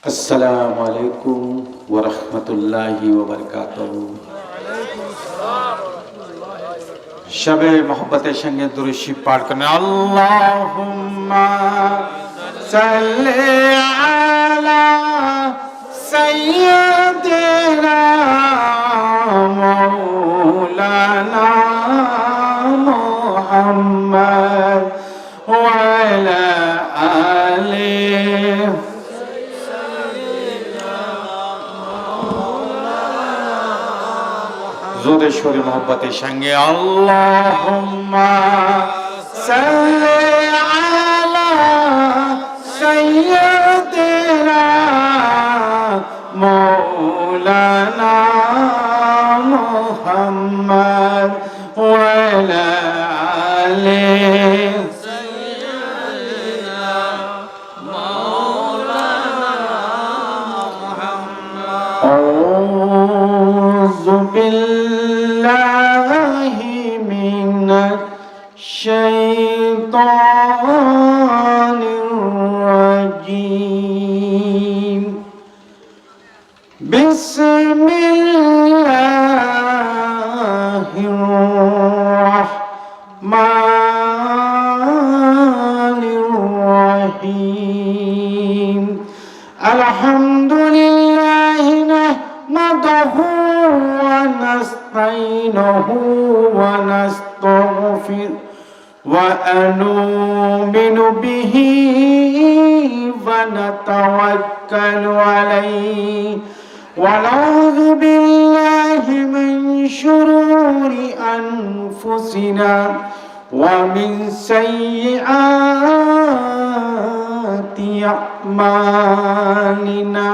अस्सलामु अलैकुम व रहमतुल्लाहि व बरकातहू। शबे मोहब्बतेर संगे दुरूद शरीफ पाठ करना। अल्लाहुम्मा सल्ली अला सय्यिदिना मौलाना मुहम्मद व अला आलिहि जोरे शोरे मोहब्बतेर संगे अल्लाहुम्मा सल्ली अला सय्यिदिना मौलाना मुहम्मद व अला आलिहि बिस्मिल्लाहिर्रहमानिर्रहीम। अल्हम्दुलिल्लाहि नहमदुहु व नस्तईनुहु व नस्तगफिरुहु व अनुमिनु बिहि व नतवक्कलु अलैहि व नऊज़ु बिल्लाहि मिन शुरूरि अनफुसिना व मिन सय्यिआति अअमालिना।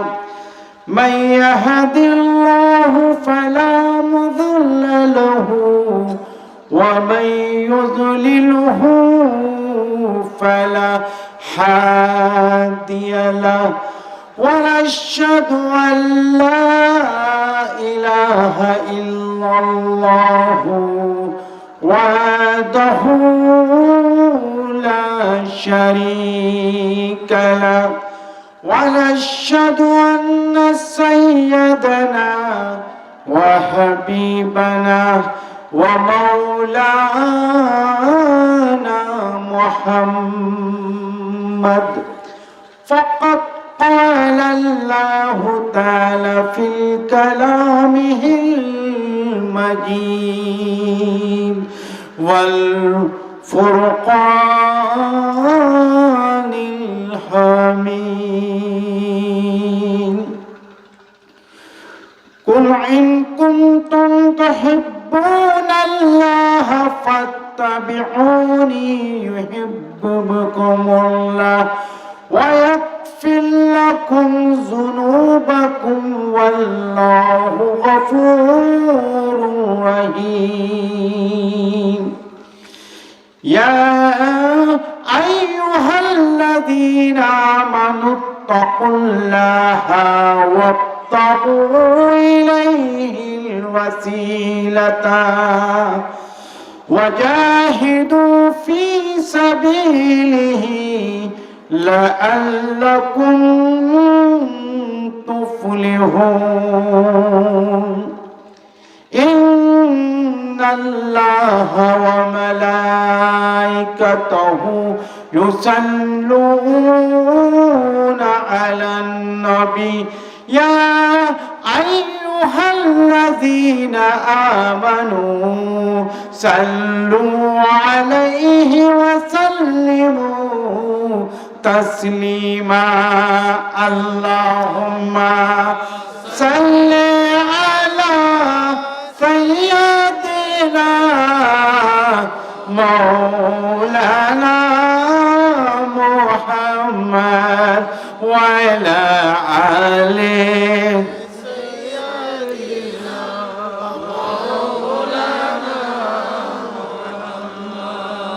मन यहदिल्लाहु फला मुदिल्ल लहु वमन युज़्लिल्हु फला हादिय लहु वनशहदु अन ला इलाहा इल्लल्लाहु वहदहु ला शरीक लहु वनशहदु अन्न सय्यदना व हबीबना व मौलाना मुहम्मद फ़क़त क़ाल अल्लाहु तआला फ़िल कलामिहिल मजीद वल फ़ुरक़ानिल हमीद। कुल इन कुंतुम तुहिब्बूनल्लाह फत्तबिऊनी युहिब्बुकुमुल्लाह व यग़फ़िर लकुम ज़ुनूबकुम वल्लाहु गफ़ूरुर रहीम। या अय्युहल्लज़ीना आमनुत्तक़ुल्लाहा वब्तग़ू इलैहिल वसीलता वजाहिदू फी सबीलिही लअल्लकुम तुफ्लिहून। इन्नल्लाहा व मलाइकतहु युसल्लूना अलन नबी या अय्युहल्लज़ीना आमनू सल्लू अलैहि व सल्लिमू तस्लीमा। अल्लाहुम्मा सल्ली अला सय्यिदिना मौलाना मुहम्मद व अला आलिहि।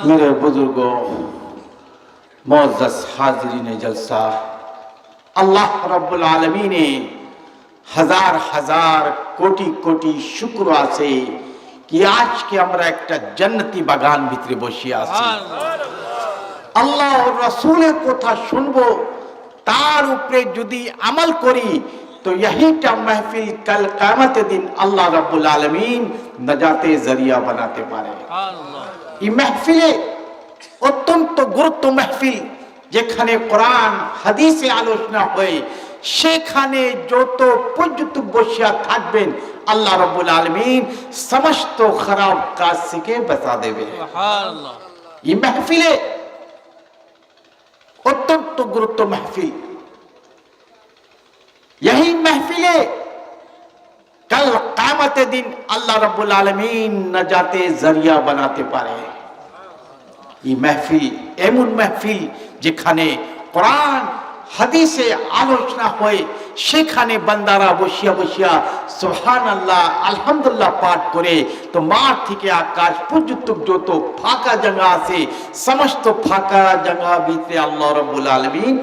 मेरे बुजुर्गों, मुअज़्ज़ज़ हाज़िरीन जलसा, अल्लाह रब्बुल आलमीन हजार हजार कोटि कोटि शुक्र আছে কি আজকে আমরা একটা জান্নাতি বাগান ভিতরে বসিয়ে আছি। আল্লাহ রাসূলের কথা শুনবো, তার উপরে যদি আমল করি তো यहीটা महफिल कल क़यामत दिन আল্লাহ রাব্বুল আলামিন নাজাতে জরিয়া বানাতে পারে। এই মাহফিলে অত্যন্ত গুরুত্ব মাহফিল, যেখানে কোরআন হাদিসে আলোচনা হয়, সেখানে যত পর্যন্ত বসিয়া থাকবেন আল্লাহ রাব্বুল আলামিন সমস্ত খারাপ কাজ থেকে বাঁচা দেবে। সুবহানাল্লাহ। এই মাহফিলে অত্যন্ত গুরুত্ব মাহফিল, यही महफिले कल क़यामत दिन अल्लाह रब्बुल आलमीन नजाते जरिया बनाते पारे। ये महफिल एमन महफिल যেখানে কোরআন হাদিসে আলোচনা হয়, সেখানে বান্দারা বসিয়া বসিয়া সুবহানাল্লাহ আলহামদুলিল্লাহ পাঠ করে, তো মাঠ থেকে আকাশ পর্যন্ত যত ফাঁকা জায়গা আছে সমস্ত ফাঁকা জায়গা ভিতরে আল্লাহ রাব্বুল আলামিন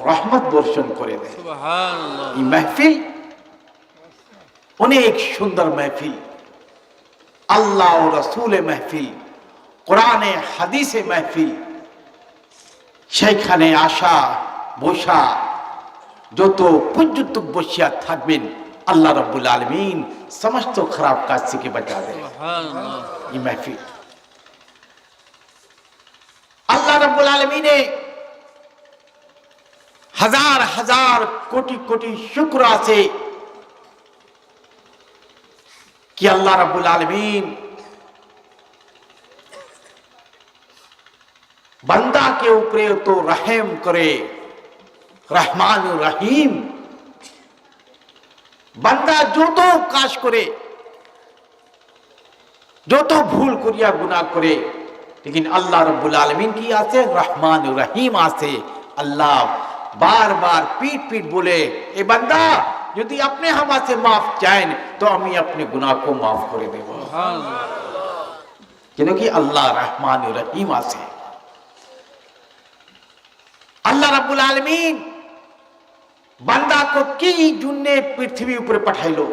রহমত বর্ষণ করে দেয়। সুবহানাল্লাহ। এই মাহফিল অনেক সুন্দর মাহফিল, আল্লাহ ও রাসূলের মাহফিল, কোরআনে হাদিসে মাহফিল। সেইখানে আসা বসা যত পর্যন্ত বসিয়া থাকবেন আল্লাহ রাব্বুল আলামিন সমস্ত খারাপ কাজ থেকে বাঁচা দেয়। সুবহানাল্লাহ। এই মাহফিল আল্লাহ রাব্বুল আলামিনে हजार हजार कोटि कोटि शुक्र আছে कि अल्लाह रब्बुल आलमीन बंदा के ऊपरे तो रहम करे, रहमान रहीम। बंदा जो तो काज करे, जो तो भूल करिया गुनाह करे, लेकिन अल्लाह रब्बुल आलमीन की आसे रहमान रहीम आसे। अल्लाह बार बार पीट पीट बोले, ए बंदा यदि अपने हवा से माफ चाहें तो हम अपने गुनाह को माफ कर देव, क्योंकि अल्लाह रहमान रहीम आसे। अल्लाह रब्बुल आलमीन बंदा को की जुन्ने पृथ्वी ऊपर पठाइलो।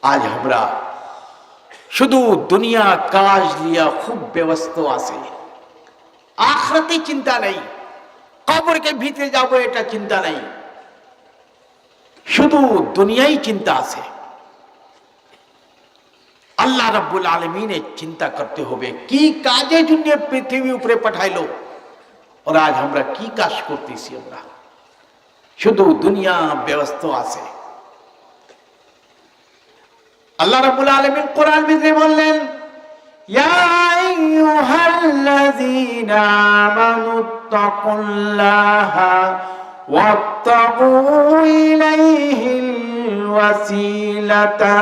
आज हमरा शुधु दुनिया काज लिया खूब व्यवस्थ आसे, आखिरती चिंता नहीं, कब्र के भीतर जाबो এটা চিন্তা নাই, শুধু দুনিয়াই চিন্তা আছে। আল্লাহ রাব্বুল আলামিনের চিন্তা করতে হবে কি কাজের জন্য পৃথিবী উপরে পাঠাইলো, আর আজ আমরা কি কাজ করতেছি। আমরা শুধু দুনিয়া ব্যস্ত আছে। আল্লাহ রাব্বুল আলামিন কোরআন ভিতরে বললেন, ইয়া আইয়ুহাল্লাযীনা আমানু তাকুল্লাহা ওয়াত্তাকু ইলাইহিল ওয়াসিলাতা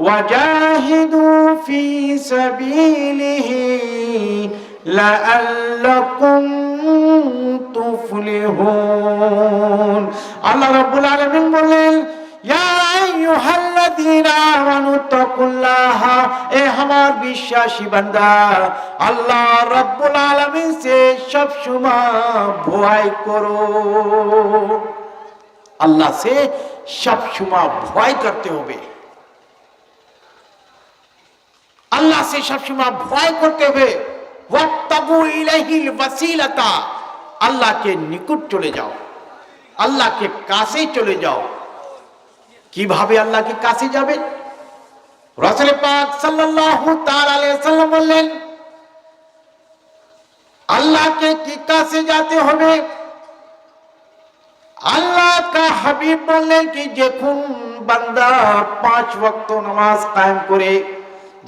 ওয়াজাহিদু ফি সাবিলিহি লাআল্লাকুম তুফলিহুন। আল্লাহ রাব্বুল আলামিন বলেন, ইয়া আইয়ুহাল্লাযীনা আমানু তাকুল্লাহা, এ আমার বিশ্বাসী বান্দা, আল্লাহ রাব্বুল আলামিন সে সব সময় ভয় করো। আল্লাহ সে সব সময় ভয় করতে হবে, আল্লাহ সে সব সময় ভয় করতে হবে। ওয়াত্তাকু ইলাইহিল ওয়াসিলাতা, আল্লাহকে নিকট চলে যাও, আল্লাহকে কাছে চলে যাও। কিভাবে আল্লাহকে কাছে যাবে? রাসূল পাক সাল্লাল্লাহু তাআলা আলাইহি সাল্লাম বললেন, আল্লাহকে কি কাছে যেতে হবে? আল্লাহ কা হাবিব বললেন কি যখন বান্দা 5 ওয়াক্ত নামাজ কায়েম করে,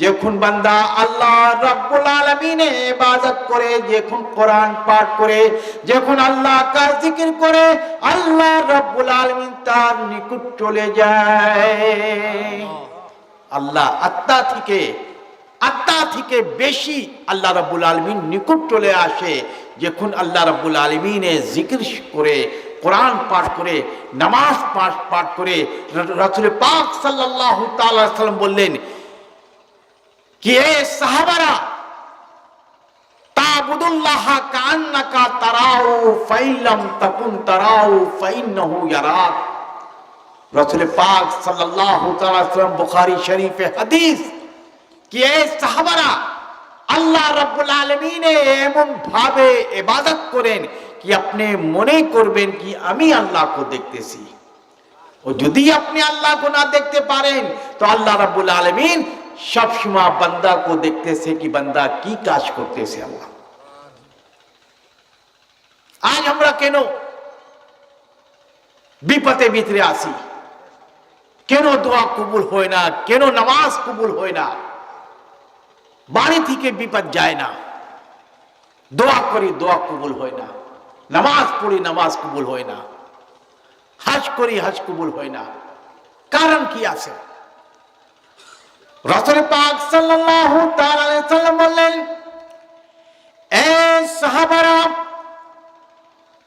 যখন বান্দা আল্লাহ রাব্বুল আলামিনের ইবাদত করে, যখন কোরআন পাঠ করে, যখন আল্লাহ কা জিকির করে, আল্লাহ রাব্বুল আলামিন তার নিকট চলে যায়। আল্লাহ আত্মা থেকে বেশি আল্লাহ রাব্বুল আলামিন নিকট চলে আসে যখন আল্লাহ রাব্বুল আলামিনের জিকির করে, কোরআন পাঠ করে, নামাজ পাঠ করে। রাসূল পাক সাল্লাল্লাহু তাআলা আলাইহি সাল্লাম বললেন कि ए साहबारा ताबुदुल्लाह कान्नाका तराउ फाइलम तकुन तराउ फाइन्नहु यराक। रसूल पाक सल्लल्लाहु अलैहि वसल्लम बुखारी शरीफ हदीस কি এই সাহাবারা আল্লাহ রাব্বুল আলামিন এমন ভাবে ইবাদত করেন কি আপনি মনে করবেন কি আমি আল্লাহকে দেখতেছি। ও যদি আপনি আল্লাহকে না দেখতে পারেন তো আল্লাহ রাব্বুল আলামিন সব সময় বান্দাকে দেখতেছে কি বান্দা কি কাজ করতেছে। আল্লাহ আজ আমরা কেন বিপদে ভিতরে আসি, কেন দোয়া কবুল হয় না, কেন নামাজ কবুল হয় না, বাড়ি থেকে বিপদ যায় না, দোয়া করি দোয়া কবুল হয় না, নামাজ পড়ি নামাজ কবুল হয় না, হজ করি হজ কবুল হয় না, কারণ কি আছে? রাসূল পাক সাল্লাল্লাহু তাআলা আলাইহি ওয়াসাল্লাম বললেন, এ সাহাবারা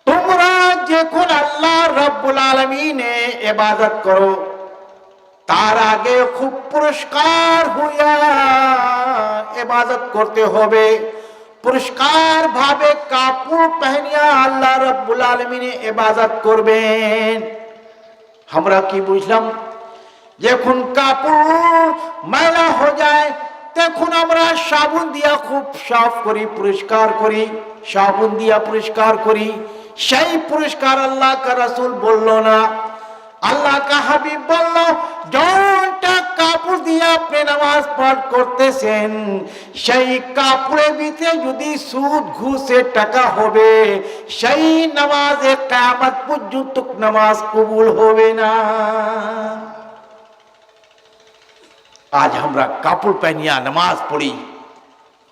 তোমরা যখন আল্লাহ রাব্বুল আলামিনের ইবাদত করো তার আগে খুব পুরস্কার হইয়া ইবাদত করতে হবে, পুরস্কার ভাবে কাপড় পহনিয়া আল্লাহ রাব্বুল আলামিনের ইবাদত করবেন। আমরা কি বুঝলাম? যখন কাপড় ময়লা হয়ে যায় তখন আমরা সাবুন দিয়া খুব সাফ করি, পরিষ্কার করি, সাবুন দিয়া পরিষ্কার করি। সেই পুরস্কার আল্লাহ কা রাসূল বলল না, আল্লাহ কা হাবিব বলল, যতটা কাপড় দিয়ে আপনি নামাজ পাঠ করতেছেন সেই কাপড়ের ভিতরে যদি সুদ ঘুষের টাকা হবে সেই নামাজে কিয়ামত পর্যন্ত নামাজ কবুল হবে না। আজ আমরা কাপড় পহনিয়া নামাজ পড়ি,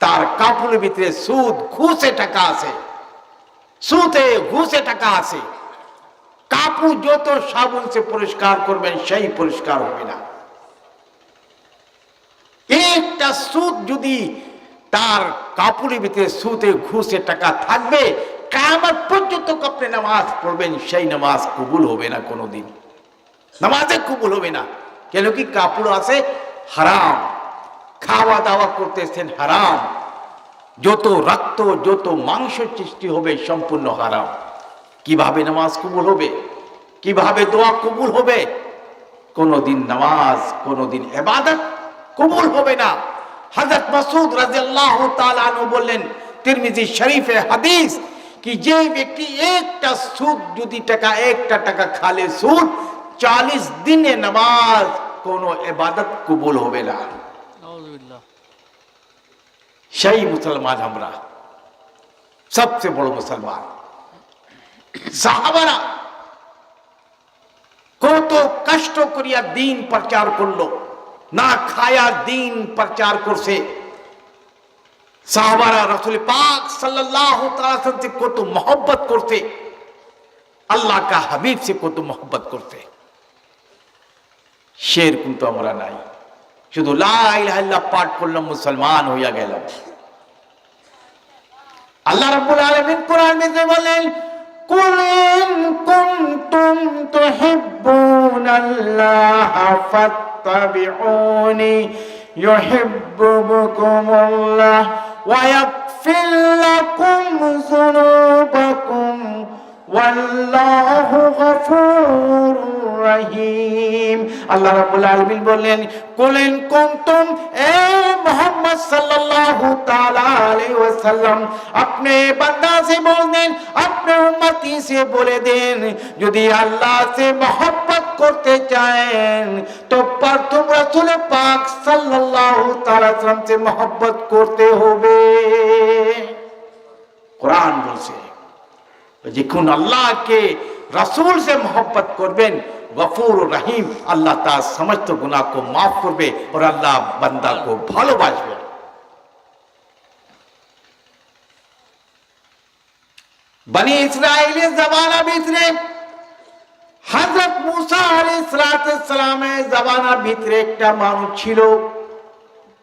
তার কাপড়ের ভিতরে সুদ ঘুষে টাকা আছে, সুদে ঘুষে টাকা আছে। কাপড় যত সাবুন সে পরিষ্কার করবেন সেই পরিষ্কার হবে না। একটা সুদ যদি তার কাপড়ের ভিতরে সুদে ঘুষে টাকা থাকবে কিয়ামত পর্যন্ত আপনি নামাজ পড়বেন সেই নামাজ কবুল হবে না, কোনোদিন নামাজে কবুল হবে না। কেন কি? কাপড় আছে হারাম, খাওয়া দাওয়া করতেছেন হারাম, যত রক্ত যত মাংস সৃষ্টি হবে সম্পূর্ণ হারাম। কিভাবে নামাজ কবুল হবে? কিভাবে দোয়া কবুল হবে? কোনদিন নামাজ কোনদিন ইবাদত কবুল হবে না। হযরত মাসউদ রাদিয়াল্লাহু তাআলা আনহু বললেন, তিরমিজি শরীফে হাদিস, কি যে ব্যক্তি একটা সুদ যদি টাকা একটা টাকা খালে সুদ 40 দিনে নামাজ কোন ইবাদত কবুল হবে না। নাউযুবিল্লাহ। সেই মুসলমান আমরা, সবচেয়ে বড় মুসলমান। সাহাবারা কত কষ্ট করিয়া দিন প্রচার করলো, না খায়া দিন প্রচার করছে। সাহাবারা রাসূল পাক সাল্লাল্লাহু তাআলা से কত मोहब्बत করতে, আল্লাহ কা হাবিব से কত मोहब्बत করতে। সেরকম তো আমরা নাই, শুধু লা ইলাহা ইল্লাল্লাহ পাঠ করলাম মুসলমান হইয়া গেলাম। আল্লাহ রাব্বুল আলামিন কোরআন মধ্যে বলেন, কুল ইন কুনতুম তুহিব্বুনাল্লাহা ফাত্তাবিউনি ইউহিব্বুকুমুল্লাহ ওয়া ইয়াগফির লাকুম যুনুবাকুম ওয়াল্লাহু গফুরুর রহিম। আল্লাহ রাব্বুল আলামিন বললেন, কুল ইন কুনতুম, এ মুহাম্মদ সাল্লাল্লাহু তাআলা আলাইহি ওয়াসাল্লাম আপনি বান্দা से बोल दें, अपने उम्मती से बोले दें, যদি আল্লাহ से मोहब्बत করতে চান তো पर तुम रसूल पाक সাল্লাল্লাহু তাআলা সাল্লাম से मोहब्बत করতে হবে। कुरान বলছে যখন আল্লাহকে রাসূল से मोहब्बत করবেন, गफूर रहीम, अल्लाह ताला समस्त गुनाह को माफ करबे और अल्लाह बंदा को भालोबासबे। बनी इस्राइलेर जमाना ভিতরে হযরত মুসা আলাইহিস সালামের জমানা ভিতরে একটা মানুষ ছিল,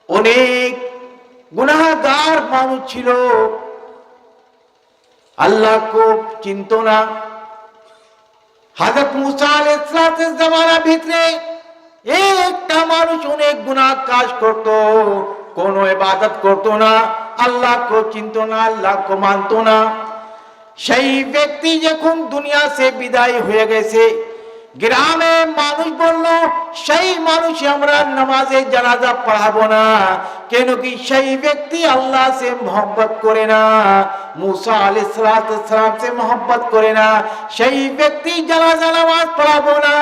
অনেক গুনাহগার মানুষ ছিল, আল্লাহ को চিনতো না। হযরত মুসা আলাইহিস সালামের জমানা ভিতরে একটা মানুষ অনেক গুনাহ কাজ করত, কোনো ইবাদত করত না, আল্লাহ को চিনতো না, আল্লাহ को মানতো না। সেই ব্যক্তি যখন দুনিয়া से বিদায় হয়ে গেছে, গ্রামে মানুষ বলল সেই মানুষ আমরা নামাজে জানাজা পড়াবো না, কেন কি সেই ব্যক্তি আল্লাহ সে মোহব্বত করে না, মুসা আলাইহিস সালাম সে মোহব্বত করে না, সেই ব্যক্তি জানাজা নামাজ পড়াবো না,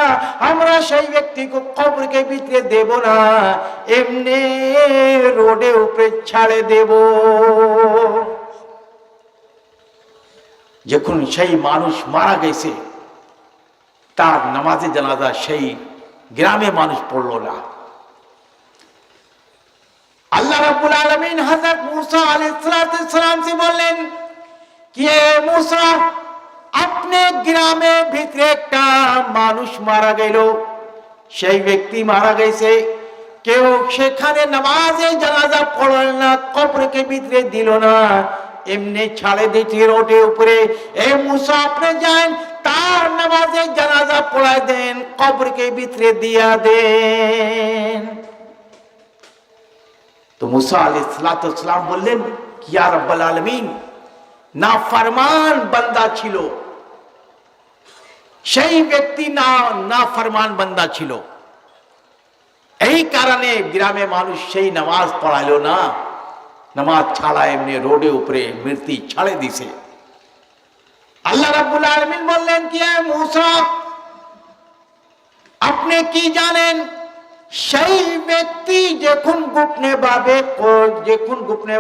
আমরা সেই ব্যক্তিকে কবরকে ভিতরে দেব না, এমনি রোডে উপরে ছাড়ে দেব। যখন সেই মানুষ মারা গেছে তার নামাজে জানাজা সেই গ্রামে মানুষ পড়লো না। আল্লাহ রাব্বুল আলামিন হযরত মুসা আলাইহিস সালাম কে বললেন, কে মুসা, আপনি গ্রামে ভিতরে একটা মানুষ মারা গেল, সেই ব্যক্তি মারা গেছে, কেউ সেখানে নামাজে জানাজা পড়ল না, কবরকে ভিতরে দিল না, এমনি ছাড়ে দিতে রোডে উপরে। এ মুসা, আপনি যান তার নামাজে জানাজা পড়ায় দেন, কবরকে ভিতরে দিয়া দেন। তো মুসা আলাইহিস সালাম বললেন, কি ইয়া রাব্বাল আলামিন, নাফরমান বান্দা ছিল, সেই ব্যক্তি নাফরমান বান্দা ছিল, এই কারণে গ্রামে মানুষ সেই নামাজ পড়াইলো না, নামাজ ছাড়া এমনি রোডে উপরে মৃত্যু ছাড়ে দিছে। আল্লাহ রাব্বুল আলামিন বললেন, কি মুসা, আপনি কি জানেন সেই ব্যক্তি যখন গোপনে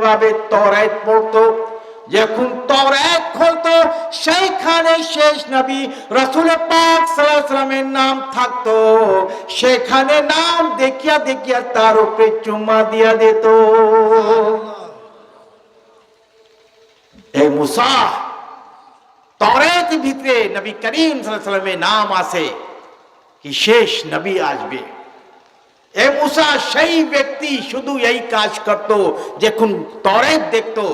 ভাবে তওরাত পড়তো, যখন তওরাত খুলতো, সেইখানে শেষ নবী রাসূল পাক সাল্লাল্লাহু আলাইহি ওয়াসাল্লামের নাম থাকতো, সেখানে নাম দেখিয়া দেখিয়া তার উপরে চুম্মা দিয়া দিত। এই মুসা, তওরাতের ভিতরে নবী করিম সাল্লাল্লাহু আলাইহি ওয়াসাল্লামের নাম আছে কি শেষ নবী আসবে। এ মুসা, সেই ব্যক্তি শুধু এই কাজ করত, যখন তওরাত দেখতো,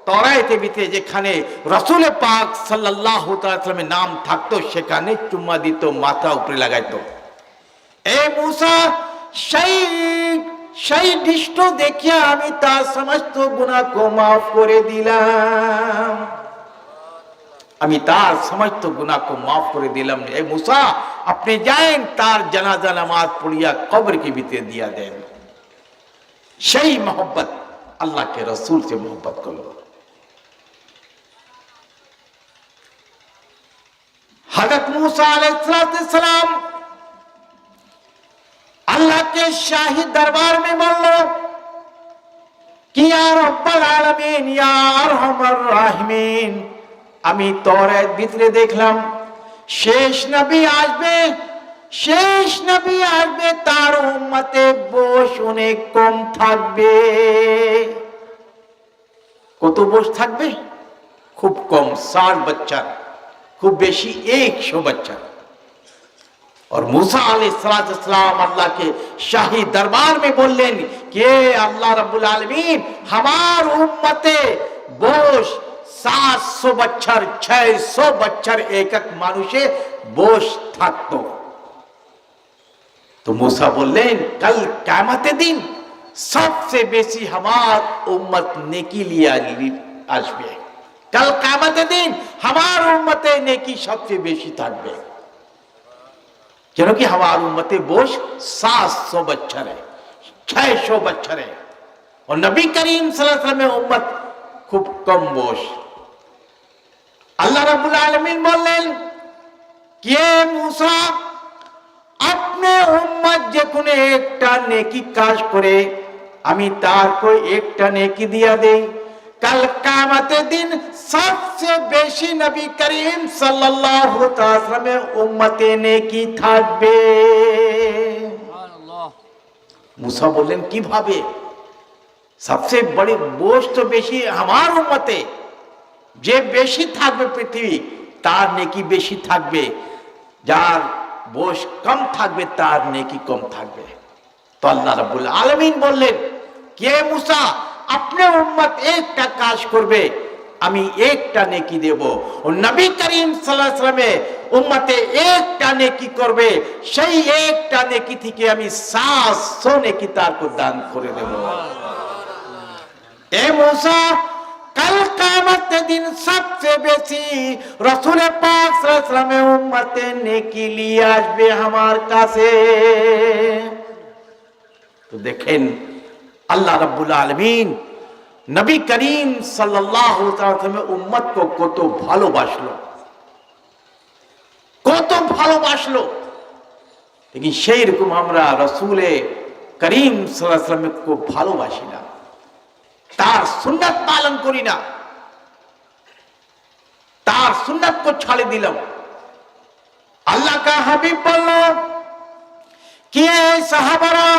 তওরাতের ভিতরে যেখানে রাসূল পাক সাল্লাল্লাহু আলাইহি ওয়াসাল্লামের নাম থাকতো সেখানে চুম্মা দিত, মাথা উপরে লাগাইতো। এ মুসা, সেই দৃশ্য দেখিয়া আমি তার সমস্ত গুনাহকে মাফ করে দিলাম, আমি তার সমস্ত গুনাহকে মাফ করে দিলাম। এ মুসা, আপনি যান তার জানাজা নামাজ পড়িয়া কবরকে ভিতরে দিয়া দেন। সেই মোহব্বত আল্লাহ के रसूल से मोहब्बत করলো। हजरत मूसा अलैहिस्सलाम अल्लाह के शाही दरबार में बोलो कि या रब्बल आलमीन या अरहमर राहिमीन, আমি তওরাত ভিতরে দেখলাম শেষ নবী আসবে, তার উম্মতে বয়স অনেক কম থাকবে। কত বয়স থাকবে? খুব কম, 60 बच्चा, खूब बेशी 100 बच्चा। और मूसा अलैहिस्सलाम अल्लाह के शाही दरबार में बोलें कि अल्लाह रब्बुल आलमीन हमार उम्मते बोश 700 बच्चर 600 बच्चर एक एक मानुषे बोश থাকতো। तो मूसा बोलें कल क़यामत दिन सबसे बेसी हमार उम्मत नेकी लिया আসবে। कल क़यामत दिन हमार उम्मते नेकी सबसे बेशी থাকবে, क्योंकि हमार उम्मते बोश 700 बच्चर है, 600 बच्चर है, और नबी करीम सल्लल्लाहु अलैहि वसल्लम में उम्मत खूब कम बोश। अल्लाह रब्बुल आलमीन बोलें कि मूसा, अपने उम्मत যেখানে একটা নেকি কাজ করে আমি তার কো একটা নেকি দিয়া দেই, कल क़यामत दिन सबसे बेशी नबी करीम सल्लल्लाहु अलैहि वसल्लम में उम्मते नेकी থাকবে। সুবহানাল্লাহ। मूसा बोलें কিভাবে? सबसे बड़ी बोझ तो बेशी हमार उम्मते, যে বেশি থাকবে পৃথিবী তার নেকি বেশি থাকবে, যার बोझ कम থাকবে তার নেকি কম থাকবে। তো আল্লাহ রাব্বুল আলামিন বললেন, কে मूसा, अपने उम्मत একটা কাজ করবে আমি একটা নেকি দেব, और नबी करीम सल्लल्लाहु अलैहि वसल्लम उम्मते একটা নেকি করবে, সেই একটা নেকি থেকে আমি 700 নেকি তার को दान করে দেব। ए मूसा, কাল কিয়ামতের দিন সবচেয়ে বেশি রাসূল পাক সাল্লাল্লাহু আলাইহি ওয়াসাল্লামের উম্মতে নেকি নিয়ে আসবে আমার কাছে। তো দেখেন আল্লাহ রাব্বুল আলামিন নবী করিম সাল্লাল্লাহু তাআলা আলাইহি উম্মত को কত ভালোবাসলো, কত ভালোবাসলো। लेकिन সেই রকম আমরা রাসূল করিম সাল্লাল্লাহু আলাইহি ওয়াসাল্লামকে ভালোবাসি না, তার সুন্নাত পালন করি না, তার সুন্নাত को ছাড়ে দিলাম। আল্লাহ का হাবিব বলল कि সাহাবারা,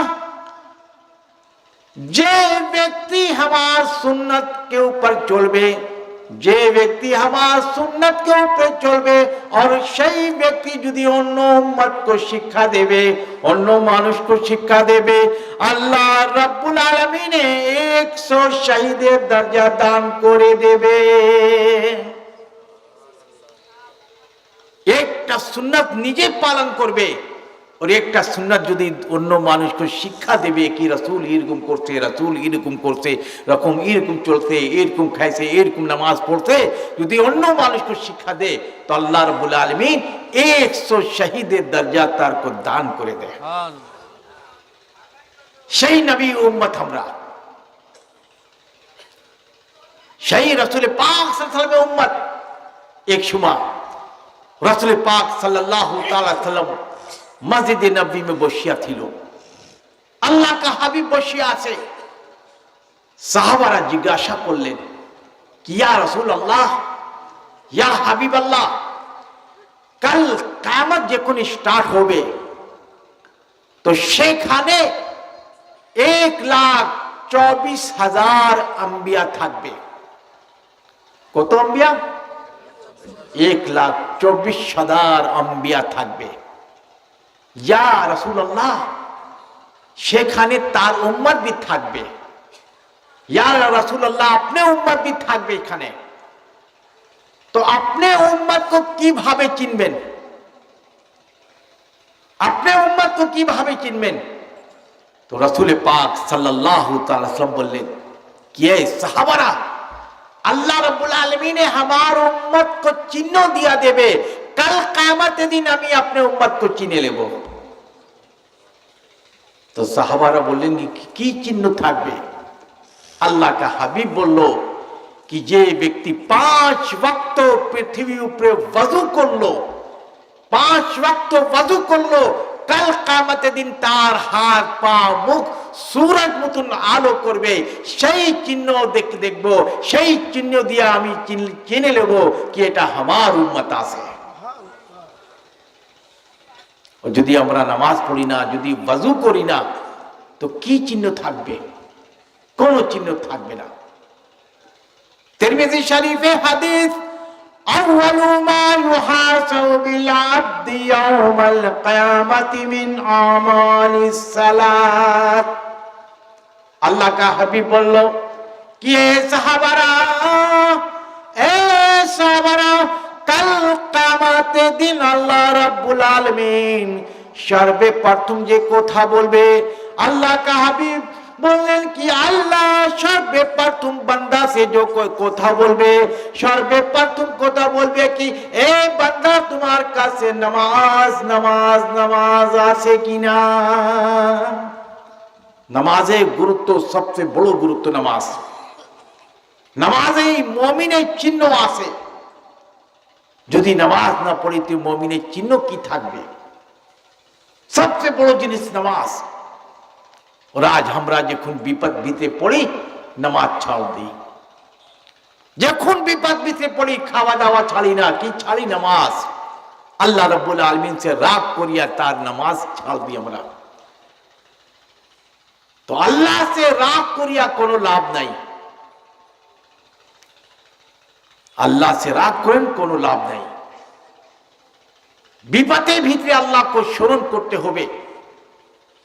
যে ব্যক্তি আমার সুন্নত के ऊपर চলবে, যে ব্যক্তি আমার সুন্নত के ऊपर চলবে, और সেই ব্যক্তি যদি অন্য উম্মত को শিক্ষা দেবে, অন্য মানুষকে শিক্ষা দেবে, আল্লাহ রাব্বুল আলামিন 100 শহীদের দরজা দান করে দেবে। একটা সুন্নত নিজে পালন করবে और একটা সুন্নাত যদি অন্য মানুষকে শিক্ষা দেবে কি রাসূল এরকম করতে, রাসূল এরকম করতে, রকম এরকম চলতে, এরকম খাইছে, এরকম নামাজ পড়তে, যদি অন্য মানুষকে শিক্ষা দেয় তো আল্লাহ রাব্বুল আলামিন 100 শহীদের দরজা তার को দান করে দেয়। সেই নবী উম্মত আমরা, সেই রাসূল পাক সাল্লাল্লাহু আলাইহি ওয়াসাল্লামের উম্মত। এক সময় রাসূল পাক সাল্লাল্লাহু তাআলা সাল্লাম मस्जिद नबी में बसिया थिलो, अल्लाह का हबीब बसिया आछे। साहाबारा जिज्ञासा करलेन कि या रसूल अल्लाह, या हबीब अल्लाह, कल कियामत যখন स्टार्ट होबे तो সেখানে 1,24,000 अंबिया থাকবে। কত अंबिया? 1,24,000 अंबिया থাকবে। या रसूल अल्लाह, সেখানে তার উম্মত भी থাকবে। या रसूल अल्लाह, अपने उम्मत भी থাকবে এখানে। তো अपने उम्मत को কিভাবে চিনবেন? अपने उम्मत को কিভাবে চিনবেন? তো রাসূল পাক সাল্লাল্লাহু তাআলা সাল্লাম বললেন कि ए সাহাবারা, अल्लाह रब्बुल आलमीन हमार उम्मत को चिन्ह दिया देवे, कल कियामत दिन আমি अपने उम्मत को চিনে নেব। तो साहाबारा बोलें कि चिन्ह থাকবে? अल्लाह का हबीब बोलो कि जे व्यक्ति 5 वक्त पृथ्वी ऊपर वजू करलो, 5 वक्त वजू करलो, कल कियामत दिन तार हाथ पा मुख सूरज मतन आलो करबे। সেই চিহ্ন দেখবো, সেই চিহ্ন দিয়ে আমি চিনে নেব कि এটা আমার উম্মত আছে। যদি আমরা নামাজ পড়ি না, যদি ওযু করি না, তো কি চিহ্ন থাকবে? কোনো চিহ্ন থাকবে না। তিরমিজি শরীফে হাদিস, আউয়ালু মা ইউহাসাবু বিল আবদি ইয়াউমাল কিয়ামাতি মিন আমালিস সালাত। আল্লাহ का হাবিব বলল कि ए সাহাবারা, कल कियामत दिन अल्लाह रब्बुल आलमीन सर्वप्रथम जे কথা বলবে, अल्लाह का हबीब बोलें कि अल्लाह सर्वप्रथम बंदा से जो कोई কথা বলবে, सर्वप्रथम কথা বলবে कि ए बंदा तुम्हार কাছে नमाज नमाज नमाज আছে কিনা। নামাজের গুরুত্ব, সবচেয়ে বড় গুরুত্ব নামাজ। নামাজেই মুমিনের চিহ্ন আছে। যদি নামাজ না পড়ি তো মুমিনের চিহ্ন কি থাকবে? সবচেয়ে বড় জিনিস নামাজ। और आज আমরা যখন বিপদ ভিতে পড়ি নামাজ ছাড় দিই, যখন বিপদ ভিতে পড়ি খাওয়া দাওয়া ছাড়ি না, কি ছাড়ি? নামাজ। আল্লাহ রাব্বুল আলামিন से রাগ করিয়া তার নামাজ ছাড় দিই আমরা। তো আল্লাহ से রাগ করিয়া কোনো লাভ নাই, আল্লাহ से রাগ করেন কোনো লাভ নাই। বিপদের ভিতরে আল্লাহকে স্মরণ করতে হবে।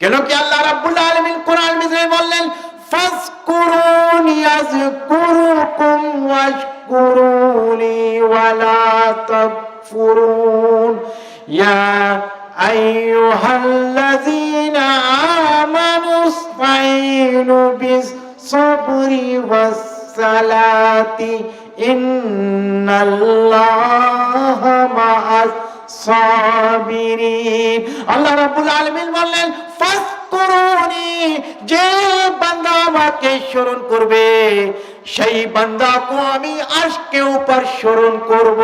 কেন কি আল্লাহ রাব্বুল আলামিন কোরআন মধ্যে বললেন, ফাজকুরুনি আযকুরুকুম ওয়াশকুরুনি ওয়ালা তাকফুরুন ইয়া আইয়ুহাল্লাযীনা আমানু ইসতাঈনু বিস সাবরি ওয়াস সালাতি ইন্নাল্লাহা মা'আস সাবিরিন। আল্লাহ রাব্বুল আলামিন বললেন ফাজকুরুনি, যে বান্দা আমাকে স্মরণ করবে সেই বান্দাকে আমি আরশকে উপর স্মরণ করব।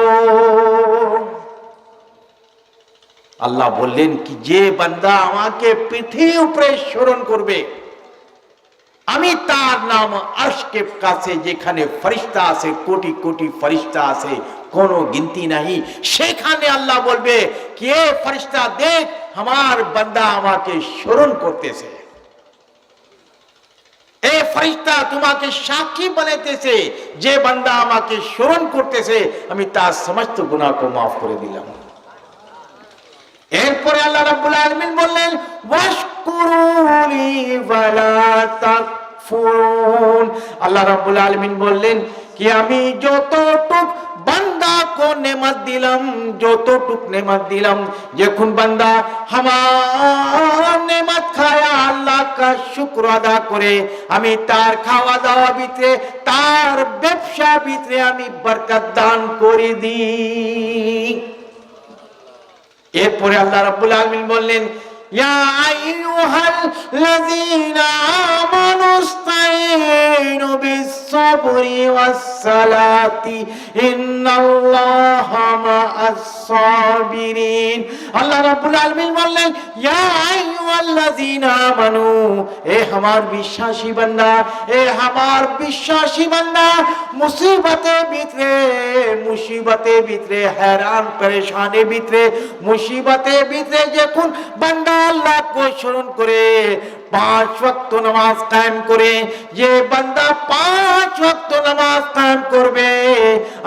আল্লাহ বললেন কি যে বান্দা আমাকে পৃথিবীর উপরে স্মরণ করবে আমি তার নাম আরশকে কাছে, যেখানে ফেরেশতা আছে কোটি কোটি ফেরেশতা আছে কোনো গিনতি নাই, সেখানে আল্লাহ বলবে কি এ ফেরেশতা দেখ আমার বান্দা আমাকে স্মরণ করতেছে, এ ফেরেশতা তোমাকে সাক্ষী বানাইতেছে, যে বান্দা আমাকে স্মরণ করতেছে আমি তার সমস্ত গুনাহকে মাফ করে দিলাম। এরপরে আল্লাহ রাব্বুল আলামিন বললেন ওয়াশকুরুলি ওয়ালা তাকফুরুন। আল্লাহ রাব্বুল আলামিন বললেন কি আমি যতটুক বান্দাকে নেমত দিলাম, যতটুক নেমত দিলাম, যখন বান্দা আমার নেমত খায় আল্লাহ কা শুকর আদা করে আমি তার খাওয়া দাওয়া ভিতরে তার ব্যবসা ভিতরে আমি বরকত দান করে দিই। এরপরে আল্লাহ রাব্বুল আলামিন বললেন ইয়া আইয়ুহাল্লাযীনা আমানুস্তাঈনু বিস-সাবরি ওয়াস-সালাতি ইন্নাল্লাহা মা'আস-সাবিরিন। আল্লাহ রাব্বুল আলামিন বললেন ইয়া আইয়ুহাল্লাযীনা আমানু, এ আমার বিশ্বাসী বান্দা, এ আমার বিশ্বাসী বান্দা, মুসিবতের ভিতরে हैरान परेशानी ভিতরে মুসিবতের ভিতরে যখন বান্দা আল্লাহকে স্মরণ করে 5 ওয়াক্ত নামাজ কায়েম করে, যে বান্দা 5 ওয়াক্ত নামাজ কায়েম করবে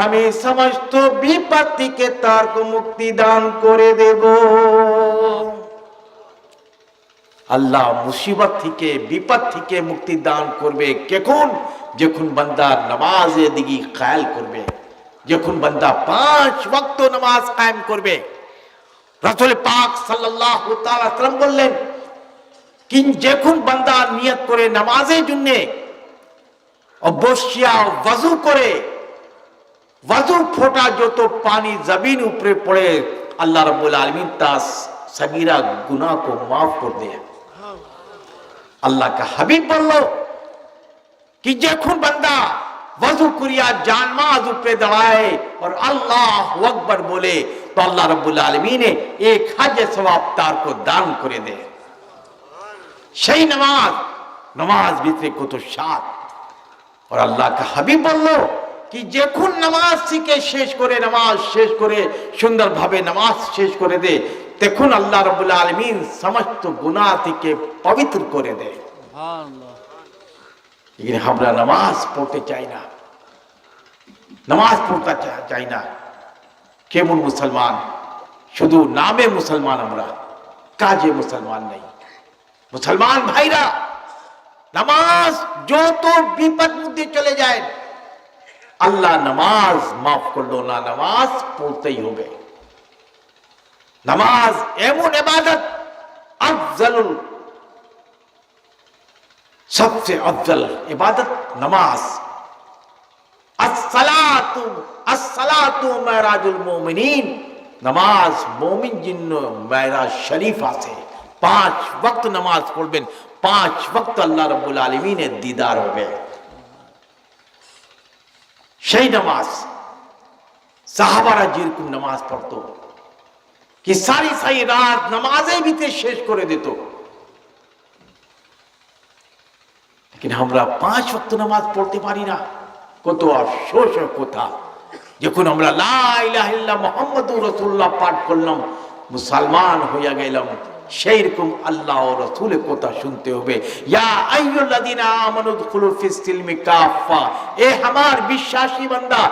আমি সমস্ত বিপদ থেকে তার মুক্তি দান করে দেব। আল্লাহ মুসিবত থেকে বিপদ থেকে মুক্তি দান করবে কখন? যখন বান্দা নামাজের দিকে খেয়াল করবে, যখন বান্দা 5 ওয়াক্ত নামাজ কায়েম করবে। রাসূল পাক সাল্লাল্লাহু তাআলা সাল্লাম বললেন কি যখন বান্দা নিয়ত করে নামাজের জন্য অবশ্যই ওযু করে, ওযু ফোঁটা যত পানি জমিন উপরে পড়ে আল্লাহ রাব্বুল আলামিন তার সগীরা গুনাহ को माफ कर दे। अल्लाह का हबीब बोलो कि যখন বান্দা वजू करिया जानमाज ऊपर दबाए और अल्लाह अकबर बोले तो अल्लाह रब्बुल आलमीन ने 1000 सवाब तार को दान करे दे। সেই নামাজ ভিতরে কত স্বাদ। और अल्लाह का हबीब बोलो कि যখন নামাজ শিখে শেষ করে সুন্দরভাবে নামাজ শেষ করে দে তখন আল্লাহ রাব্বুল আলামিন সমস্ত গুনাহ থেকে পবিত্র করে দেয়। সুবহানাল্লাহ। लेकिन আমরা নামাজ পড়তে চাই না, নামাজ পড়তে চাই না। কেমন মুসলমান, শুধু নামে মুসলমান, আমরা কাজে মুসলমান নেই। মুসলমান ভাইরা নামাজ যত বিপদ মধ্যে চলে যায় আল্লাহ নামাজ মাফ করলো না, নামাজ পড়তেই হবে। নামাজ এমন ইবাদত আফজলুল, सबसे अफजल इबादत नमाज। अस्सलातु मेराजुल मोमिनीन, नमाज मोमिन जिन्न मेराज शरीफ আছে। 5 वक्त नमाज পড়বেন, 5 वक्त আল্লাহ রাব্বুল আলামিনের দিদার হবে। সেই নামাজ সাহাবারা যেরকম নামাজ পড়তো कि सारी रात नमाजे ভিতরে শেষ করে দিত। लेकिन আমরা 5 ওয়াক্ত নামাজ পড়তে পারি না। কত আফসোসের কথা। যখন আমরা লা ইলাহা ইল্লাল্লাহ মুহাম্মাদুর রাসূলুল্লাহ পাঠ করলাম মুসলমান হয়ে গেলাম, সেই রকম আল্লাহ ও রাসূলের কথা শুনতে হবে। ইয়া আইয়ুহাল্লাযীনা আমানু দুখুলু ফিস সিলমি কাফা, এ আমার বিশ্বাসী বান্দা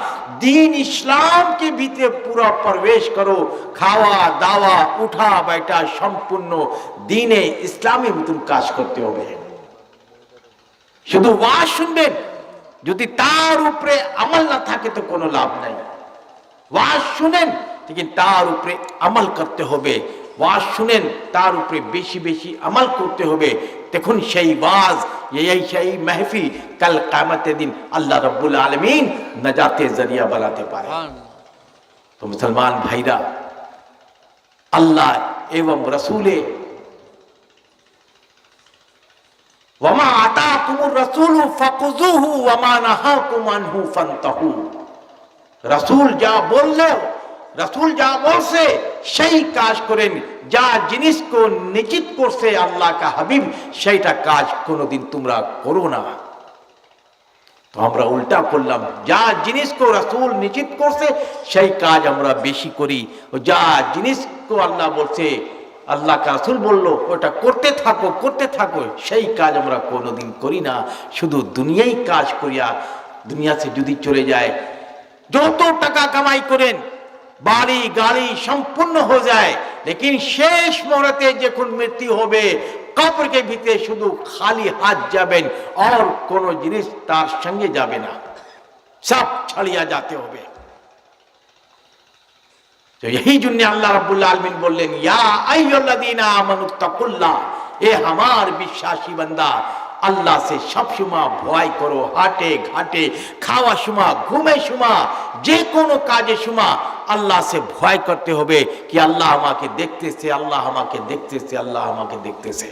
दीन इस्लाम के भीतरे पूरा प्रवेश करो। खावा दावा उठा बैठा सम्पूर्ण दीने इस्लामी मतन काज करते होबे। শুধু ওয়াজ শুনবেন, যদি তার উপরে আমল না থাকে তো কোনো লাভ নাই। ওয়াজ শুনেন लेकिन তার উপরে আমল করতে হবে। ওয়াজ শুনেন তার উপরে বেশি বেশি আমল করতে হবে। তখন সেই ওয়াজ यही সেই महफिल कल क़यामत दिन अल्लाह रब्बुल आलमीन नजाते जरिया बनाते पारे। तो मुसलमान भाईरा, अल्लाह एवं रसूले वमा आताकुमुर रसूलु फखुजुहु वमा नहाकुम अन्हु फंतहु। रसूल যা বললো, रसूल যা বলছে সেই কাজ করেন। যা জিনিসকে নিষিদ্ধ করছে আল্লাহ কা হাবিব, সেইটা কাজ কোনোদিন তোমরা করো না। তো আমরা উল্টা করলাম, যা জিনিসকে রাসূল নিষিদ্ধ করছে সেই কাজ আমরা বেশি করি। ও যা জিনিসকে আল্লাহ বলছে, আল্লাহ কা রাসূল বললো ওটা করতে থাকো, সেই কাজ আমরা কোনোদিন করি না। শুধু দুনিয়ায় কাজ করিয়া দুনিয়া से যদি চলে যায়, যত টাকা কামাই করেন, বাড়ি গাড়ি সম্পূর্ণ হয়ে যায়, लेकिन শেষ মুহূর্তে যখন মৃত্যু হবে কবর के ভিতরে শুধু খালি হাত যাবেন, আর কোন জিনিস তার সঙ্গে যাবে না, সব ছাড়িয়া যেতে হবে। तो यही जुन्ने अल्लाह रब्बुल आलमीन बोलें, या अय्युल्लज़ीना आमनुत्तकुल्लाह, ए हमार विश्वासी बंदा अल्लाह से सब समय भय करो। हाटे घाटे खावा समय, घुमे समय, जे कोनो काजे समय अल्लाह से भय करते होबे कि अल्लाह हमाके देखतेছে, अल्लाह हमाके देखतेছে, अल्लाह हमाके देखतेছে,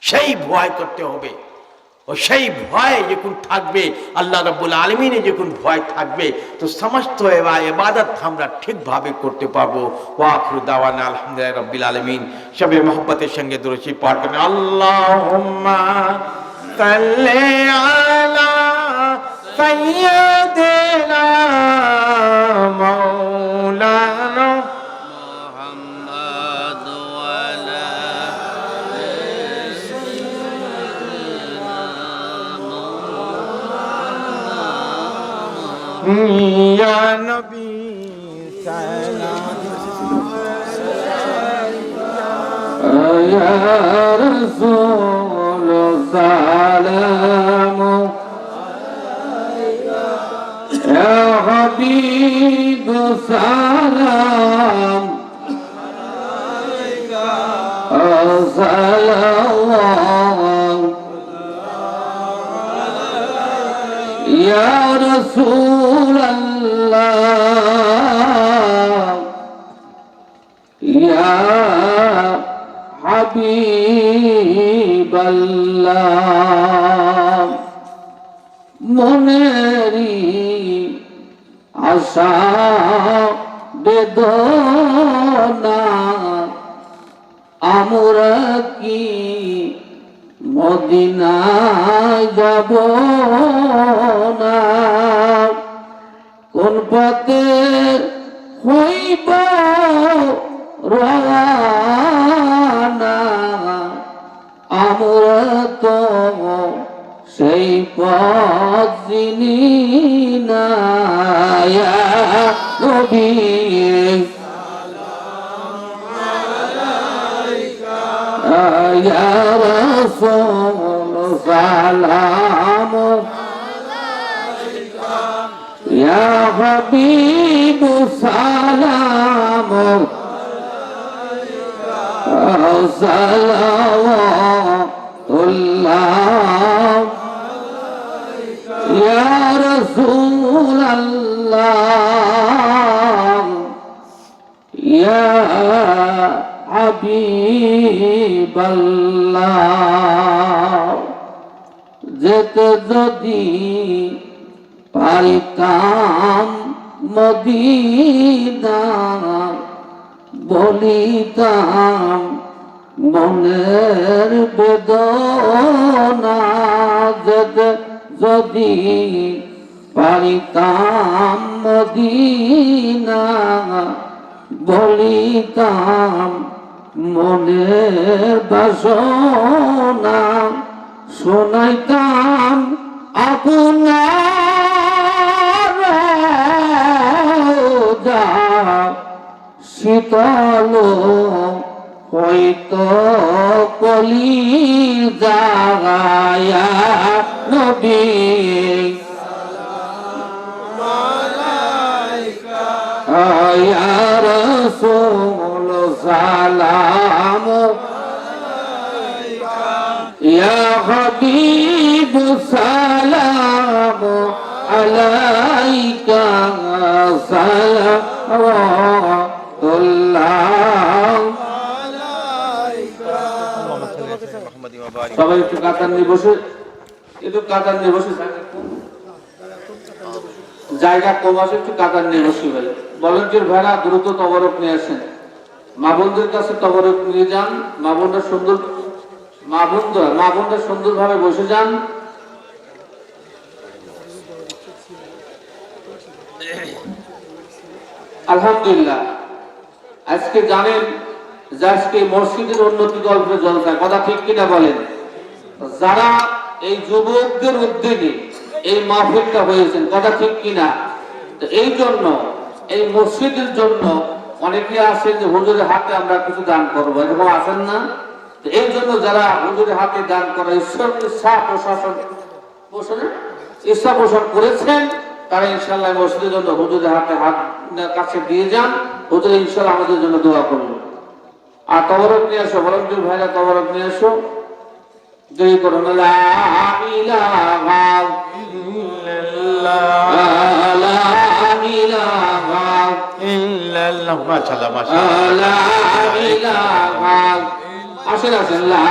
সেই ভয় করতে হবে। ও সেই ভয় যখন থাকবে, আল্লাহ রাব্বুল আলামিনের যখন ভয় থাকবে, তো সমস্ত ইবাদত আমরা ঠিকভাবে করতে পারবো। ওয়া আখিরু দাওয়ানা আলহামদুলিল্লাহি রাব্বিল আলামিন। সবে মহব্বতের সঙ্গে দরুদ শরীফ পাঠ করেন। আল্লাহুম্মা সাল্লি আলা সাইয়্যিদিনা মাওলানা या नबी सलाम, या रसूल सलाम, या हबीब सलाम, सलाम, या रसूल अल्लाह, या हबीब अल्लाह। মনেরি আশা বেদনা আমরা কি মদিনায় যাব না? কোন পথে হইব রওয়ানা? আমরা তো সেই পথ চিনি না। ইয়া নবী या रसूल सलाम, या हबीब सलाम, सलावतुल्लाह, या रसूल अल्लाह, या হাবিব আল্লাহ। যেতে যদি পারিতাম মদিনা, বলিতাম মনের বেদনা। যেতে যদি পারিতাম মদিনা, বলিতাম মনের বাসনা। শোনাইতাম আপনার রোজা শীতল হইতো কলিজা। ইয়া নবী या रसूल सलाम, या হাবিব সালাম আলাইকা সালাওয়াতুল্লাহ। সবাই একটু কাতার নিয়ে বসে, একটু কাতার নিয়ে বসে, জায়গা কম আছে, একটু কাতার নিয়ে বসে ভাই। ভলান্টিয়ার ভাইরা দ্রুত তবরক নিয়ে আসেন, মা বোনদের কাছে তবরক নিয়ে যান। মা বোনরা সুন্দরভাবে বসে যান। আলহামদুলিল্লাহ, আজকে জানেন যে আজকে মসজিদের উন্নতি গল্পে জলসা, কথা ঠিক কিনা বলেন? যারা এই যুবকদের উদ্যোগে এই মাহফিলটা হয়েছেন, কথা ঠিক কিনা? এই জন্য এই মসজিদের জন্য অনেকে আসেন যে হুজুরের হাতে আমরা কিছু দান করবো, এরকম আসেন না? এই জন্য যারা হুজুরের হাতে দান করা ইচ্ছা পোষণ করেছেন, তারা ইনশাআল্লাহ মসজিদের জন্য হুজুরের হাতে হাত কাছে দিয়ে যান। হুজুর ইনশাআল্লাহ আমাদের জন্য দোয়া করবেন। আর তবরক নিয়ে আসো, ভলান্টিয়ার ভাইরা তবরক নিয়ে আসো। দেরি করো না। লা ইলাহা ইল্লাল্লাহ, লা ইলাহা ইল্লাল্লাহ, মাশাআল্লাহ মাশাআল্লাহ, লা ইলাহা, আসেন আসেন, লা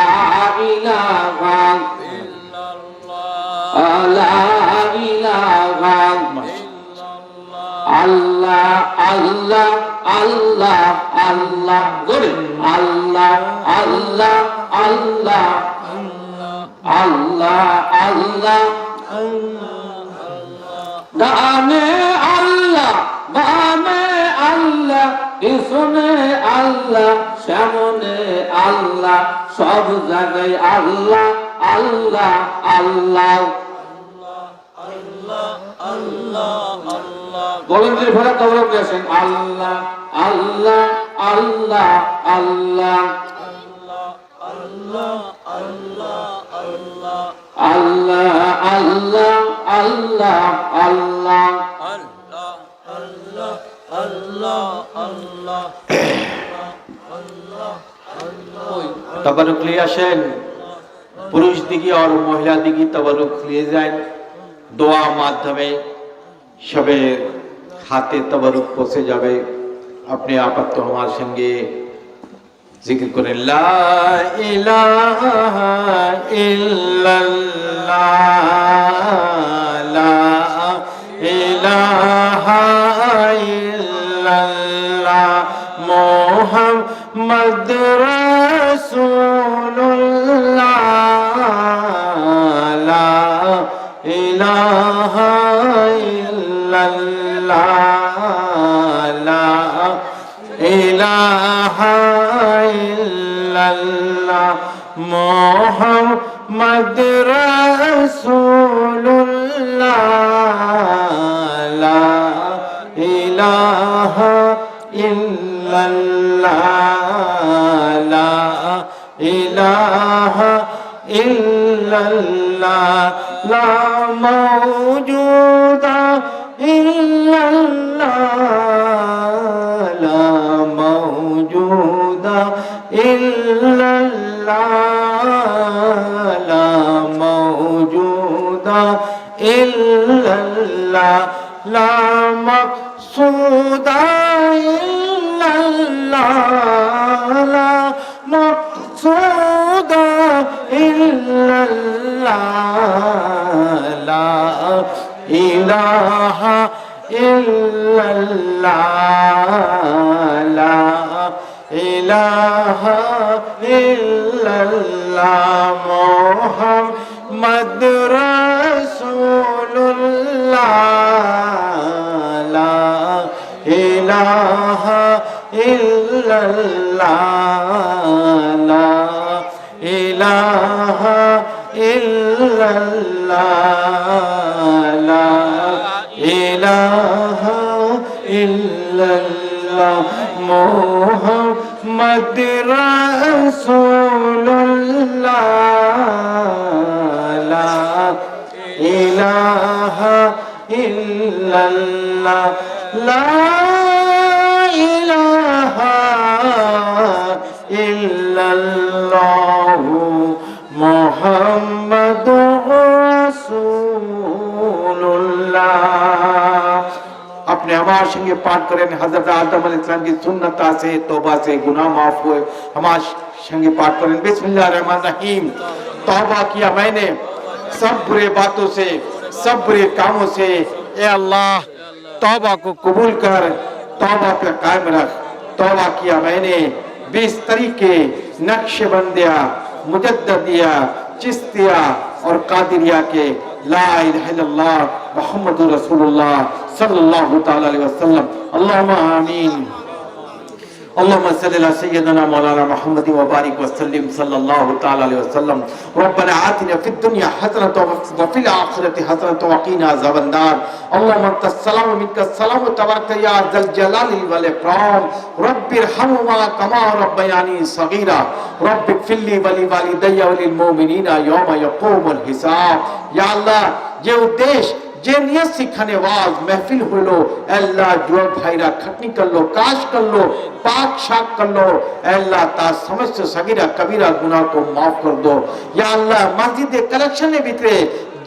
ইলাহা ইল্লাল্লাহ, লা ইলাহা আল্লাহ আল্লাহ আল্লাহ আল্লাহ, জোরে আল্লাহ আল্লাহ আল্লাহ আল্লাহ আল্লাহ, ডানে আল্লাহ বামে আল্লাহ, পিছনে আল্লাহ সামনে আল্লাহ, সব জায়গায় আল্লাহ আল্লাহ আল্লাহ আল্লাহ। বলেন যে ভাড়া তবরক দিয়েছেন, আল্লাহ আল্লাহ আল্লাহ আল্লাহ আল্লাহ আল্লাহ আল্লাহ আল্লাহ আল্লাহ আল্লাহ আল্লাহ। तबरुक लिए আসেন, পুরুষ দিকে আর মহিলা দিকে তবরুক নিয়ে যান। দোয়া মাধ্যমে সবে হাতে তবরুক পৌঁছে যাবে। আপনি আপাতত আমার সঙ্গে জিকির করেন, লা ইলাহা ইল্লাল্লাহ, লা ইলাহা ইল্লাল্লাহ, মুহাম্মদ রাসূলুল্লাহ, লা ইলাহা ইল্লাল্লাহ, লা ইলাহা ইল্লাল্লাহ, মুহাম্মদ রাসূলুল্লাহ, লা ইলাহা ইল্লাল্লাহ, লা ইলাহা ইল্লাল্লাহ, লা মাওজুদা ইল্লাল্লাহ, লা মাওজুদা ইল্লাল্লাহ, লা মাওজুদা ইল্লাল্লাহ, লা মাকসুদা ইল্লাল্লাহ, লা মাকসুদা ইল্লাল্লাহ, লা ইলাহা ইল্লাল্লাহ, লা ইলাহা ইল্লাল্লাহ, মুহাম্মদ রাসূলুল্লাহ, লা ইলাহা ইল্লাল্লাহ, লা ইলাহা ইল্লাল্লাহ, লা ইলাহা ইল্লাল্লাহ, মুহাম্মদ রাসূলুল্লাহ, লা ইলাহা ইল্লাল্লাহ, লা ইলাহা ইল্লাল্লাহ, মুহাম্মদ মুহাম্মাদুর রাসূলুল্লাহ। আপনি আমার সঙ্গে পাঠ করেন। হযরত আদম আলাইহিস সালাম की सुन्नत से तौबा से गुनाह माफ हुए। हमारे संगे पाठ करें बिस्मिल्लाहिर रहमानिर रहीम। तौबा किया मैंने सब बुरे बातों से, सब बुरे कामों से। ए अल्लाह तौबा को कबूल कर, तौबा पे कायम रख। तौबा किया मैंने 20 तरीके नक्शबंदिया, मुजद्ददिया, चिश्तिया और कादिरिया के ला इलाहा इल्लल्लाह मुहम्मदुर रसूलुल्लाह सल्लल्लाहु तआला अलैहि वसल्लम। अल्लाहुम्मा आमीन। اللهم صل على سيدنا مولانا محمد وبارك وسلم صلى الله تعالى عليه وسلم. ربنا آتنا في الدنيا حسنة وفي الآخرة حسنة وقنا عذاب النار. اللهم انت السلام ومنك السلام تبارك يا ذا الجلال والإكرام. رب ارحمهما كما ربياني صغيرا. رب اغفر لي ولوالدي وللمؤمنين يوم يقوم الحساب. يا الله যে উদ্দেশ্য যে নিয়ত সেখানে ওয়াজ महफिल হলো, আল্লাহ যুবক ভাইরা খাটনি করলো, কাজ করলো, पाक शाक कर लो। अल्लाह तार समस्त सगीरा कबीरा गुनाह को माफ कर दो। या अल्लाह मस्जिद कलेक्शन भीतरे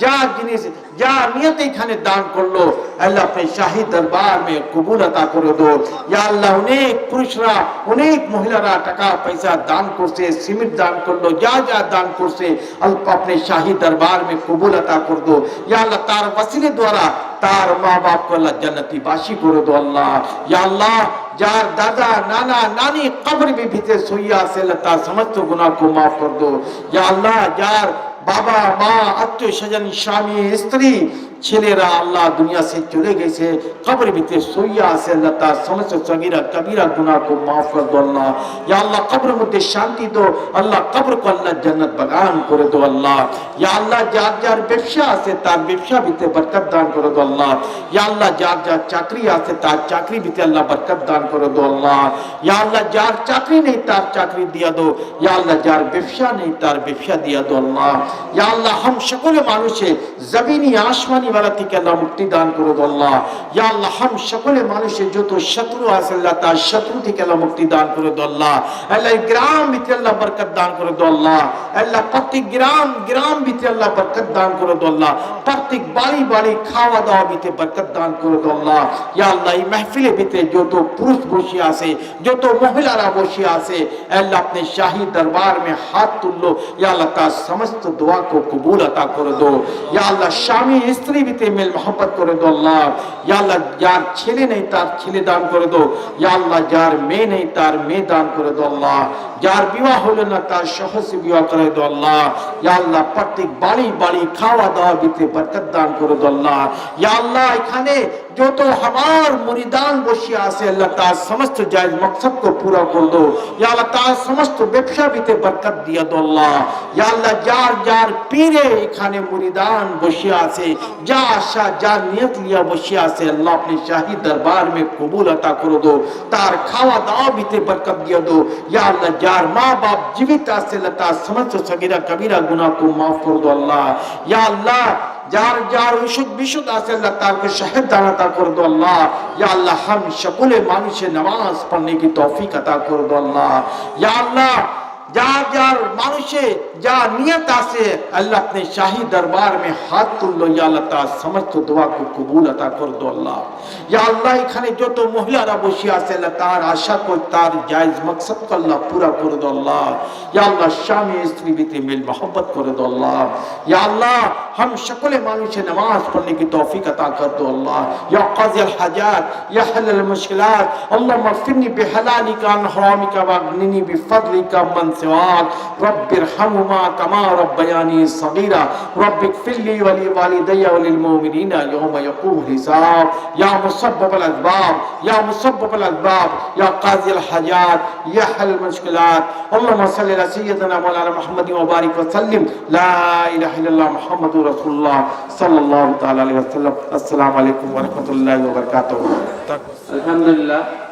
যা জিনিস যা নিয়তে এখানে দান করলো আল্লাহ আপনি শাহী দরবার মে কবুল আতা করে দাও। ইয়া আল্লাহ অনেক পুরুষরা অনেক মহিলারা টাকা পয়সা দান করছে, সিমেন্ট দান করলো, যা যা দান করছে আল্লাহ আপনি শাহী দরবার মে কবুল আতা করে দাও। ইয়া আল্লাহ তার ওসিলে দ্বারা তার মা বাপ को अल्लाह जन्नती बाशी করে দাও আল্লাহ। ইয়া আল্লাহ যার দাদা নানা নানি কবর में भीतर सोया আছে আল্লাহ তার সমস্ত গুনাহ को माफ कर दो। ইয়া আল্লাহ যার বাবা মা আত্মীয় স্বজন স্বামী স্ত্রী ছেলেরা আল্লাহ দুনিয়া से চলে গেছে, কবর ভিতরে শুয়ে আছে আল্লাহ তার সমস্ত সগীরা কবিরা গুনাহ को माफ कर दो আল্লাহ। ইয়া আল্লাহ কবরের মধ্যে শান্তি দাও আল্লাহ, কবর को আল্লাহ জান্নাত বাগান করে দাও আল্লাহ। ইয়া আল্লাহ যার যার ব্যবসা আছে তার ব্যবসা ভিতরে বরকত দান করে দাও আল্লাহ। ইয়া আল্লাহ যার যার চাকরি আছে তার চাকরি ভিতরে আল্লাহ বরকত দান করে দাও আল্লাহ। ইয়া আল্লাহ যার চাকরি নেই তার চাকরি দিয়া দাও। ইয়া আল্লাহ যার ব্যবসা নেই তার ব্যবসা দিয়া দাও আল্লাহ। ইয়া আল্লাহ हम সকলে মানুষে জমিনি আসমানি वाला থেকে আল্লাহ মুক্তি দান করে দাও আল্লাহ। ইয়া আল্লাহ हम সকলে মানুষে যত শত্রু আছে আল্লাহ তার শত্রু থেকে আল্লাহ মুক্তি দান করে দাও আল্লাহ। আল্লাহ গ্রাম ভিতরে আল্লাহ বরকত দান করে দাও আল্লাহ। আল্লাহ প্রত্যেক গ্রাম ভিতরে আল্লাহ বরকত দান করে দাও আল্লাহ। প্রত্যেক বাড়ি বাড়ি খাওয়া দাওয়া ভিতরে বরকত দান করে দাও আল্লাহ। ইয়া আল্লাহ এই মাহফিলের ভিতরে যত পুরুষ বসে আছে যত মহিলারা বসে আছে আল্লাহ अपने शाही दरबार में हाथ तुल्लो। या अल्लाह तार समस्त दुआ को कबूल अता कर दो। या अल्लाह स्वामी स्त्री ভিতরে মেল मोहब्बत করে দো আল্লাহ। या अल्लाह যার ছেলে নেই তার ছেলে দান করে দো। या अल्लाह যার মেয়ে নেই তার মেয়ে দান করে দো আল্লাহ। যার বিবাহ হলো না তার সহজে বিবাহ করে দো আল্লাহ। या अल्लाह প্রত্যেক বাড়ি বাড়ি খাওয়া দাওয়া ভিতরে বরকত দান করে দো আল্লাহ। या अल्लाह এখানে যত আমার মুরিদান বসে আছে আল্লাহ তার সমস্ত জায়েজ মকসদ को पूरा कर दो। या अल्लाह তার সমস্ত ব্যবসা ভিতরে বরকত দিয়া দো আল্লাহ। या अल्लाह যার যার পীরে এখানে মুরিদান বসে আছে যা আশা যা নিয়ত লিয়া বসে আছে আল্লাহ अपने शाही दरबार में कबूल अता कर दो। তার খাওয়া দাওয়া ভিতরে বরকত দিয়া দো। या अल्लाह যার মা বাপ জীবিত আছে আল্লাহ তার সমস্ত সগীরা কবিরা গুনাহ को माफ कर दो अल्लाह। या अल्लाह जार जार विशुद्ध विशुद्ध आसे अल्लाह तार को शहद दाना अता कर दो अल्लाह। या अल्लाह हम शकुले मानुषे नमाज पढ़ने की तौफीक अता कर दो अल्लाह। या अल्लाह जार जार मानुषे जा नियत आसे अल्लाह अपने शाही दरबार में हाथ तुल लो। या अल्लाह तार समस्त दुआ को कबूल अता कर दो अल्लाह। या अल्लाह এখানে যত মহিলারা বসে আছে আল্লাহ তার আশা को तार जायज मकसद को अल्लाह पूरा कर दो अल्लाह। या अल्लाह स्वामी स्त्री ভিতরে मिल मोहब्बत कर दो अल्लाह। या अल्लाह हम সকলে মানুষে নামাজ পড়ने की तौफीक अता कर दो अल्लाह। या काज़ी अल हाजात या हल अल मुश्किलात अल्लाहुम्मा अग़फिरनी बिहलालिका अन हरामिका वअग़निनी बिफज़लिका मन सिवाक। रब्बिरहमुमा कमा रब्बयानी सगीरा। रब्बिग़फिरली वलिवालिदैया वलिलमुमिनीना यौमा यक़ूमुल हिसाब। या मुसब्बिब अल असबाब या मुसब्बिब अल असबाब या काज़ी अल हाजात या हल अल मुश्किलात अल्लाहुम्मा सल्लि अला सय्यिदिना मौलाना मुहम्मद व बारिक व सल्लिम। ला इलाहा इल्लल्लाह मुहम्मदुर रसूलुल्लाह सल्लल्लाहु तआला अलैहि वसल्लम। अस्सलामु अलैकुम व रहमतुल्लाहि व बरकातुहू। अल्हम्दुलिल्लाह।